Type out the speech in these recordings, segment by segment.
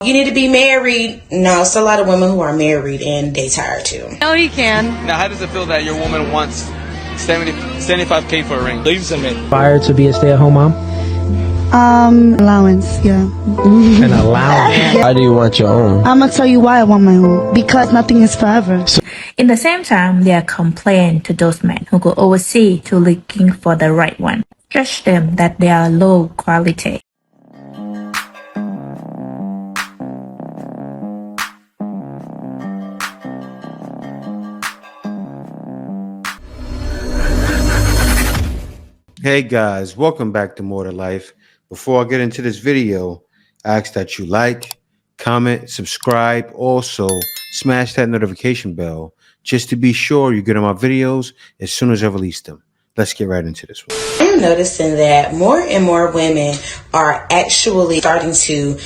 You need to be married. No, it's a lot of women who are married and they tired too. No, you can. Now, how does it feel that your woman wants 75K for a ring? Leaves him in. Fired to be a stay-at-home mom? Allowance, yeah. An allowance? Why do you want your own? I'm gonna tell you why I want my own. Because nothing is forever. In the same time, they are complain to those men who go overseas to looking for the right one. Judge them that they are low quality. Hey guys, welcome back to More to Life. Before I get into this video, I ask that you like, comment, subscribe, also smash that notification bell just to be sure you get on my videos as soon as I release them. Let's get right into this one. I'm noticing that more and more women are actually starting to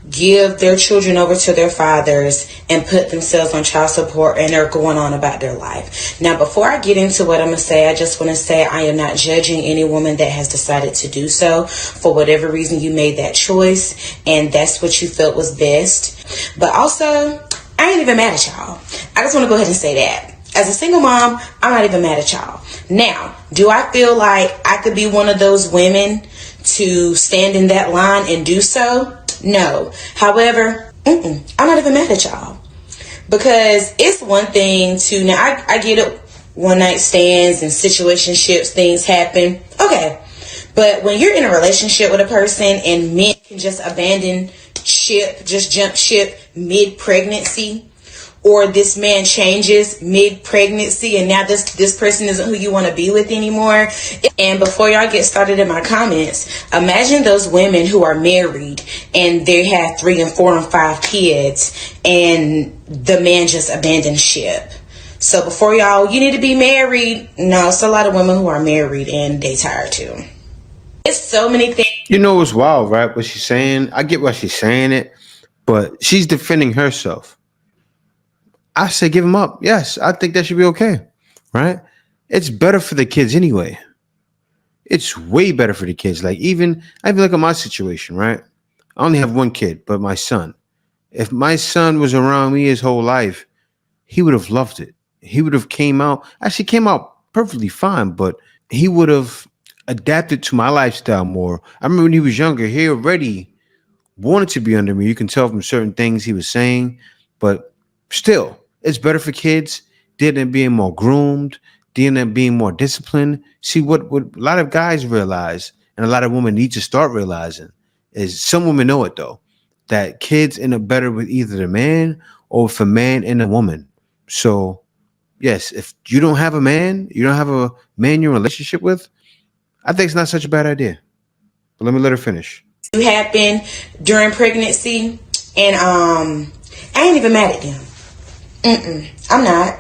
give their children over to their fathers and put themselves on child support, and they're going on about their life. Now, before I get into what I'm going to say, I just want to say I am not judging any woman that has decided to do so. For whatever reason, you made that choice and that's what you felt was best. But also, I ain't even mad at y'all. I just want to go ahead and say that. As a single mom, I'm not even mad at y'all. Now, do I feel like I could be one of those women to stand in that line and do so? No. However, I'm not even mad at y'all, because it's one thing to, now I get it, one night stands and situationships, things happen. Okay. But when you're in a relationship with a person and men can just abandon ship, just jump ship mid-pregnancy, or this man changes mid-pregnancy and now this person isn't who you want to be with anymore. And before y'all get started in my comments, imagine those women who are married and they have 3 and 4 and 5 kids and the man just abandoned ship. So before y'all, you need to be married. No, it's a lot of women who are married and they tired too. It's so many things. You know, it's wild, right? What she's saying, I get why she's saying it, but she's defending herself. I say give him up. Yes, I think that should be okay, right? It's better for the kids anyway. It's way better for the kids. Like I even look at my situation, right? I only have one kid, but my son. If my son was around me his whole life, he would have loved it. He would have came out perfectly fine, but he would have adapted to my lifestyle more. I remember when he was younger, he already wanted to be under me. You can tell from certain things he was saying, but still, it's better for kids. They're being more groomed. They're being more disciplined. See, what a lot of guys realize, and a lot of women need to start realizing, is some women know it though, that kids end up better with either the man or with a man and a woman. So, yes, if you don't have a man, you're in a relationship with, I think it's not such a bad idea. But let me let her finish. It happened during pregnancy, and I ain't even mad at them. I'm not.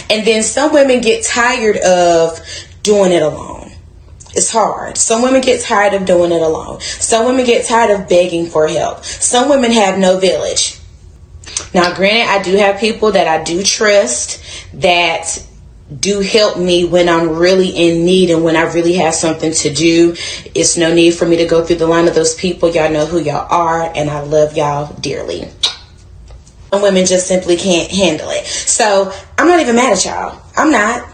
And then some women get tired of doing it alone. It's hard. Some women get tired of doing it alone. Some women get tired of begging for help. Some women have no village. Now, granted, I do have people that I do trust that do help me when I'm really in need and when I really have something to do. It's no need for me to go through the line of those people. Y'all know who y'all are, and I love y'all dearly. Women just simply can't handle it. So I'm not even mad at y'all. I'm not.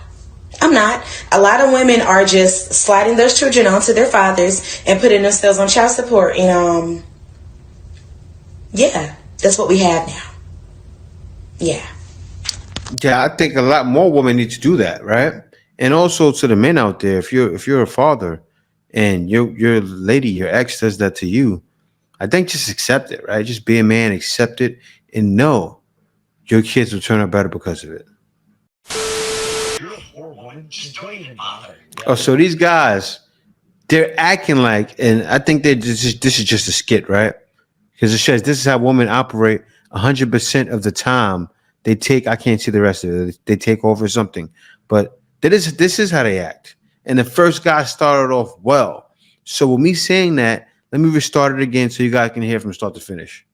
A lot of women are just sliding those children onto their fathers and putting themselves on child support. And yeah, that's what we have now. Yeah, I think a lot more women need to do that, right? And also to the men out there, if you're a father and your lady, your ex does that to you, I think just accept it, right? Just be a man, accept it, and know your kids will turn out better because of it. Oh, so these guys, they're acting like, and I think this is just a skit, right? Because it says this is how women operate 100% of the time. They take, I can't see the rest of it. They take over something, but this is how they act. And the first guy started off well. So with me saying that, let me restart it again so you guys can hear from start to finish.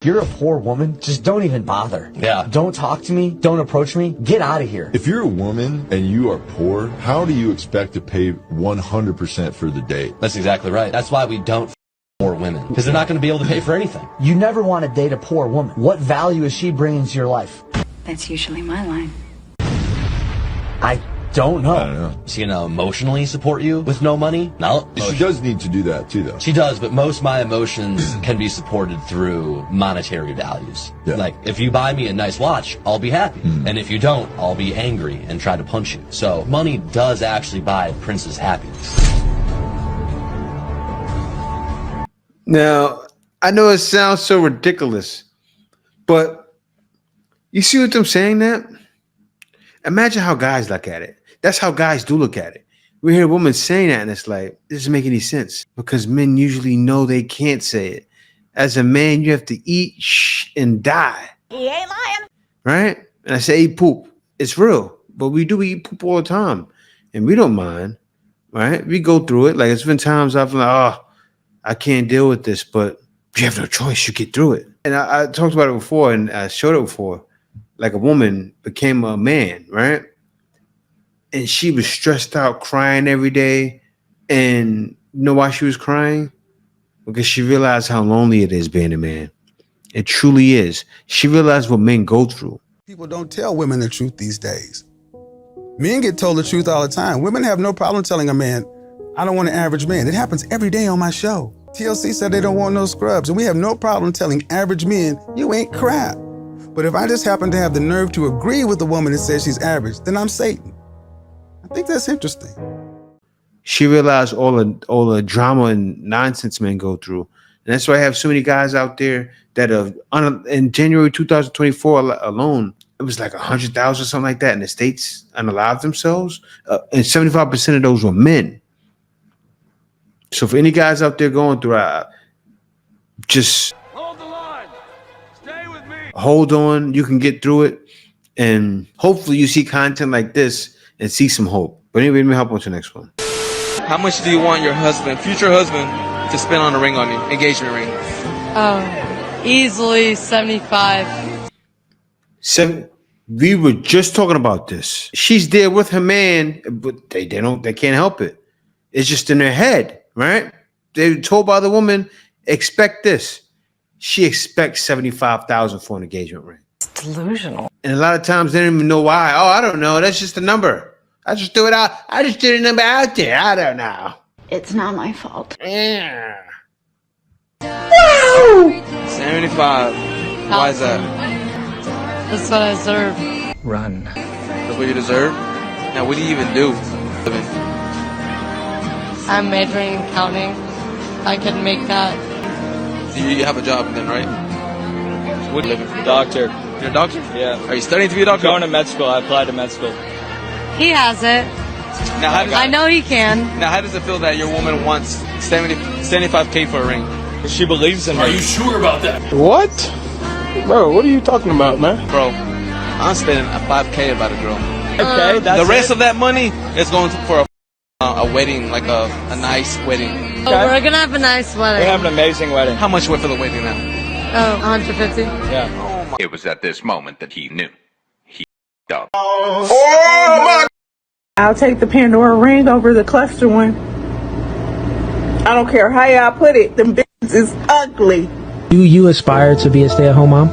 If you're a poor woman, just don't even bother. Yeah. Don't talk to me. Don't approach me. Get out of here. If you're a woman and you are poor, how do you expect to pay 100% for the date? That's exactly right. That's why we don't more women because they're not going to be able to pay for anything. You never want to date a poor woman. What value is she bringing to your life? That's usually my line. I don't know. I don't know. Is she going to emotionally support you with no money? No. She does need to do that too, though. She does, but most of my emotions can be supported through monetary values. Yeah. Like, if you buy me a nice watch, I'll be happy. And if you don't, I'll be angry and try to punch you. So money does actually buy a prince's happiness. Now, I know it sounds so ridiculous, but you see what I'm saying that? Imagine how guys look at it. That's how guys do look at it. We hear a woman saying that and it's like, it doesn't make any sense because men usually know they can't say it. As a man, you have to eat and die. He ain't lying. Right? And I say eat poop. It's real, but we do eat poop all the time and we don't mind, right? We go through it. Like it's been times I've been like, oh, I can't deal with this, but you have no choice. You get through it. And I talked about it before and I showed it before. Like a woman became a man, right? And she was stressed out, crying every day. And you know why she was crying? Because she realized how lonely it is being a man. It truly is. She realized what men go through. People don't tell women the truth these days. Men get told the truth all the time. Women have no problem telling a man, I don't want an average man. It happens every day on my show. TLC said they don't want no scrubs, and we have no problem telling average men, you ain't crap. But if I just happen to have the nerve to agree with a woman that says she's average, then I'm Satan. I think that's interesting. She realized all the drama and nonsense men go through. And that's why I have so many guys out there that are in January 2024 alone, it was like 100,000 or something like that in the States unalived themselves. And 75% of those were men. So for any guys out there going through, just Hold the line. Stay with me. hold on. You can get through it. And hopefully you see content like this and see some hope. But anyway, let me hop on to the next one. How much do you want your husband, future husband, to spend on a ring on you, engagement ring? Easily 75. We were just talking about this. She's there with her man, but they can't help it. It's just in their head, right? They were told by the woman, expect this. She expects $75,000 for an engagement ring. It's delusional. And a lot of times they don't even know why. Oh, I don't know. That's just a number. I just threw it out. I just threw a number out there. I don't know. It's not my fault. Yeah. 75. Why is that? That's what I deserve. Run. That's what you deserve? Now, what do you even do? I'm majoring in accounting. I can make that. You have a job then, right? What do you live in? Doctor. You're a doctor? Yeah. Are you studying to be a doctor? Going to med school. I applied to med school. He has it. Now, I know he can. Now, how does it feel that your woman wants 75K for a ring? She believes in me. Are you sure about that? What? Bro, what are you talking about, man? Bro, I'm spending a 5K about a girl. Okay, that's the rest of that money is going for a wedding, like a nice wedding. Oh, we're gonna have a nice wedding. We have an amazing wedding. How much went for the wedding now? Oh, 150. Yeah. Oh my. It was at this moment that he knew. He up. I'll take the Pandora ring over the cluster one. I don't care how y'all put it. Them bitches is ugly. Do you aspire to be a stay-at-home mom?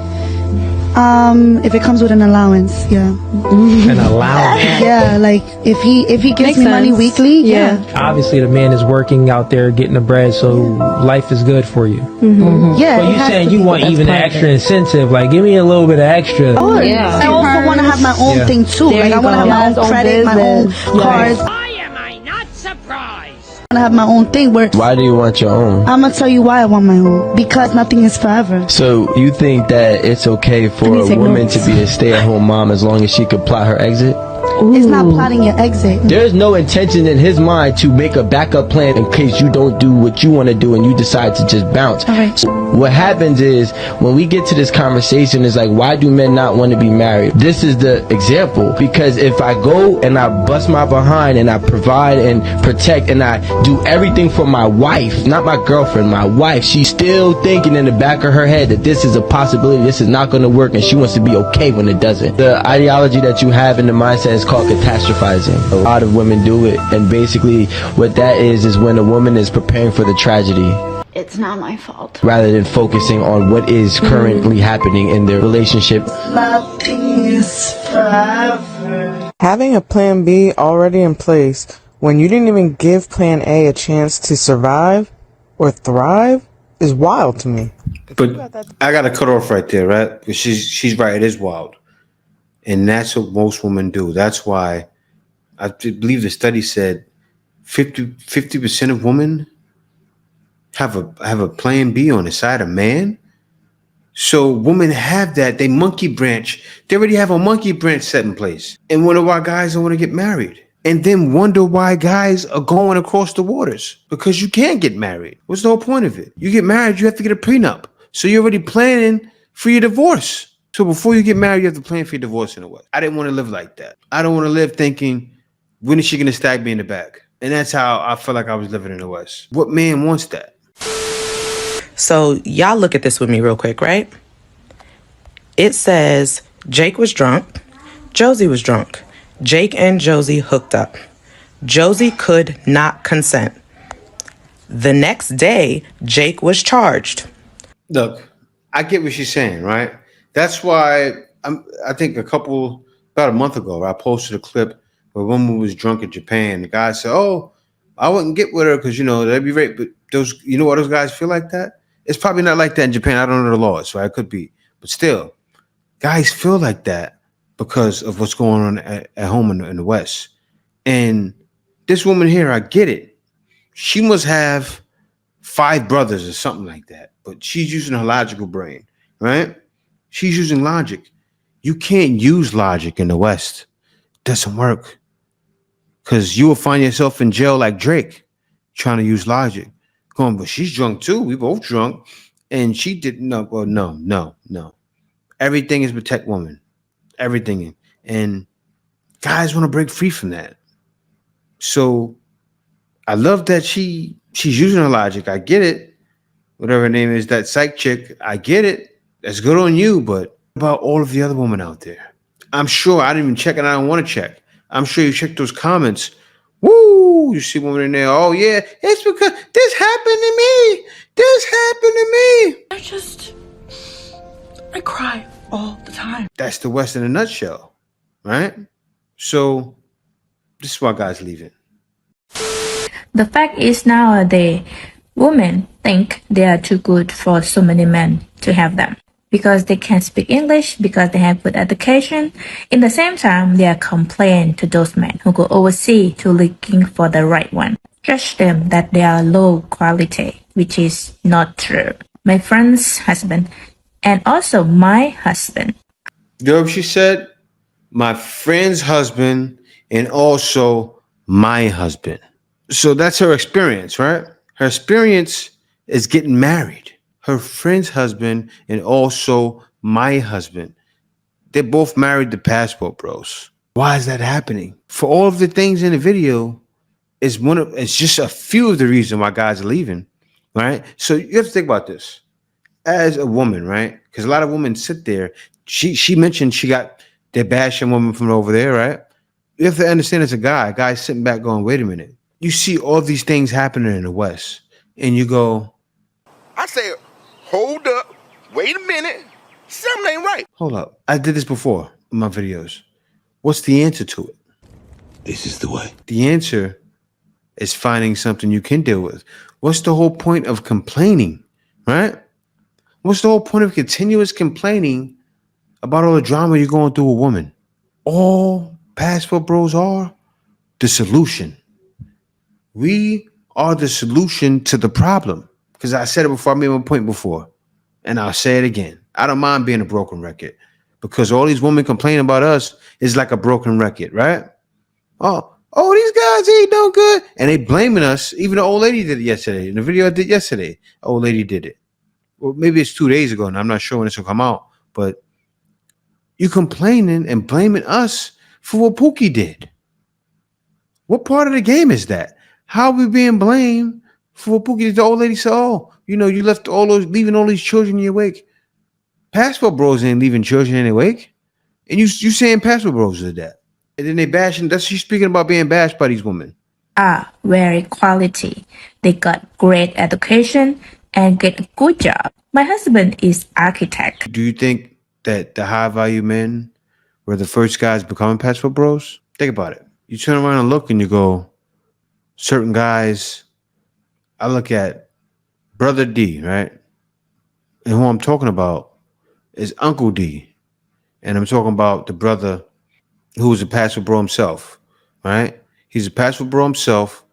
If it comes with an allowance, yeah. An allowance? Yeah, like if he gives me money weekly, yeah. Obviously, the man is working out there getting the bread, so life is good for you. Yeah. But you saying you want even extra incentive? Like, give me a little bit of extra. Oh, yeah. I also want to have my own thing too. Like I want to have my own credit, my own cars. Why am I not surprised? I want to have my own thing. Where Why do you want your own? I'm gonna tell you why I want my own. Because nothing is forever. So you think that it's okay for a woman to be a stay-at-home mom as long as she could plot her exit? It's not plotting your exit. There's no intention in his mind to make a backup plan in case you don't do what you want to do and you decide to just bounce. All right. So what happens is when we get to this conversation is like, why do men not want to be married? This is the example, because if I go and I bust my behind and I provide and protect and I do everything for my wife, not my girlfriend, my wife, she's still thinking in the back of her head that this is a possibility, this is not going to work, and she wants to be okay when it doesn't. The ideology that you have in the mindset is called catastrophizing. A lot of women do it, and basically what that is when a woman is preparing for the tragedy. It's not my fault. rather than focusing on what is currently happening in their relationship. Having a plan B already in place when you didn't even give plan A a chance to survive or thrive is wild to me. But I gotta cut off right there, right? Because she's right. It is wild, and that's what most women do. That's why I believe the study said 50% of women have a plan B on the side of man. So women have that. They monkey branch. They already have a monkey branch set in place, and wonder why guys don't want to get married. And then wonder why guys are going across the waters because you can't get married. What's the whole point of it? You get married, you have to get a prenup. So you're already planning for your divorce. So before you get married, you have to plan for your divorce in a way. I didn't want to live like that. I don't want to live thinking, when is she going to stab me in the back? And that's how I felt like I was living in the West. What man wants that? So y'all look at this with me real quick, right? It says Jake was drunk. Josie was drunk. Jake and Josie hooked up. Josie could not consent. The next day, Jake was charged. Look, I get what she's saying, right? That's why I think about a month ago, I posted a clip where a woman was drunk in Japan. The guy said, "Oh, I wouldn't get with her because, that'd be rape." But you know what those guys feel like that? It's probably not like that in Japan. I don't know the laws, so it could be. But still, guys feel like that because of what's going on at home in the West. And this woman here, I get it. She must have 5 brothers or something like that. But she's using her logical brain, right? She's using logic. You can't use logic in the West. It doesn't work. Because you will find yourself in jail like Drake trying to use logic. Going, but she's drunk too. We both drunk. And she didn't know. Well, no. Everything is protect women. Everything. And guys want to break free from that. So I love that she's using her logic. I get it. Whatever her name is, that psych chick, I get it. That's good on you, but about all of the other women out there. I'm sure I didn't even check and I don't want to check. I'm sure you check those comments. Woo! You see women in there. Oh, yeah. It's because this happened to me. This happened to me. I cry all the time. That's the West in a nutshell, right? So this is why guys leave it. The fact is nowadays, women think they are too good for so many men to have them. Because they can speak English, because they have good education. In the same time, they are complaining to those men who go overseas to looking for the right one. Judge them that they are low quality, which is not true. My friend's husband and also my husband. You know what she said? My friend's husband and also my husband. So that's her experience, right? Her experience is getting married. Her friend's husband and also my husband. They're both married to passport bros. Why is that happening? For all of the things in the video, it's just a few of the reasons why guys are leaving, right? So you have to think about this. As a woman, right? Because a lot of women sit there. She mentioned they're bashing women from over there, right? You have to understand as a guy sitting back going, wait a minute. You see all these things happening in the West, and you go, I say, hold up, wait a minute, something ain't right. Hold up. I did this before in my videos. What's the answer to it? This is the way. The answer is finding something you can deal with. What's the whole point of complaining, right? What's the whole point of continuous complaining about all the drama you're going through with a woman? All passport bros are the solution. We are the solution to the problem. Because I said it before, I made my point before. And I'll say it again. I don't mind being a broken record. Because all these women complaining about us is like a broken record, right? Oh, these guys ain't no good. And they blaming us. Even the old lady did it yesterday. In the video I did yesterday, the old lady did it. Well, maybe it's 2 days ago, and I'm not sure when this will come out. But you complaining and blaming us for what Pookie did. What part of the game is that? How are we being blamed for what Pookie did? The old lady said, you left leaving all these children in your wake. Passport bros ain't leaving children in their wake. And you saying passport bros did that. And then they bashing, she's speaking about being bashed by these women. Are very quality. They got great education and get a good job. My husband is architect. Do you think that the high value men were the first guys becoming passport bros? Think about it. You turn around and look and you go, certain guys, I look at Brother D, right? And who I'm talking about is Uncle D. And I'm talking about the brother who was a passport bro himself, right? He's a passport bro himself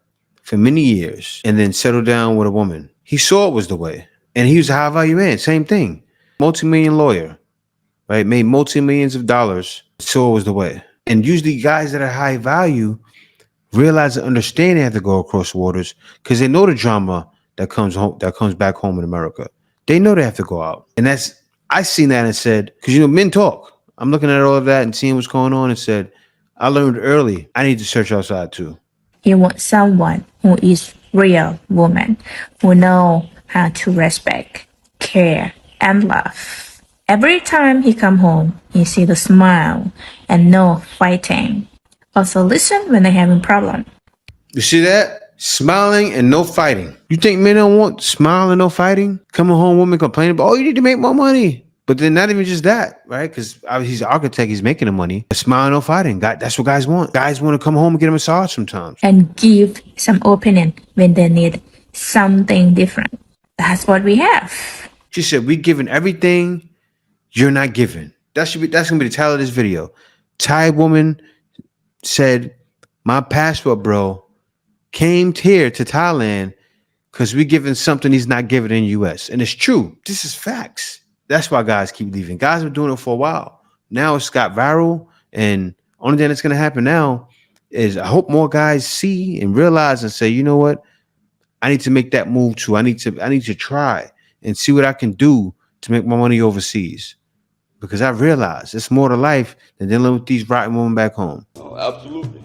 for many years and then settled down with a woman. He saw it was the way. And he was a high value man, same thing. Multi-million lawyer, right? Made multi-millions of dollars, saw it was the way. And usually guys that are high value realize and understand they have to go across waters because they know the drama that comes home, that comes back home in America. They know they have to go out. And I seen that and said, because men talk. I'm looking at all of that and seeing what's going on and said, I learned early, I need to search outside too. You want someone who is real woman, who know how to respect, care, and love. Every time he come home, you see the smile and no fighting. Also listen when they're having problem. You see that? Smiling and no fighting. You think men don't want smile and no fighting? Coming home, women complaining about, oh, you need to make more money. But then not even just that, right? Because he's an architect, he's making the money. Smile and no fighting. That's what guys want. Guys want to come home and get a massage sometimes. And give some opinion when they need something different. That's what we have. She said, we giving everything you're not giving. That's gonna be the title of this video. Thai woman said, my passport bro came here to Thailand because we giving something he's not giving in the US. And it's true. This is facts. That's why guys keep leaving. Guys have been doing it for a while. Now it's got viral, and only thing that's gonna happen now is I hope more guys see and realize and say, you know what? I need to make that move too. I need to try and see what I can do to make my money overseas. Because I realize it's more to life than dealing with these rotten women back home. Oh, absolutely.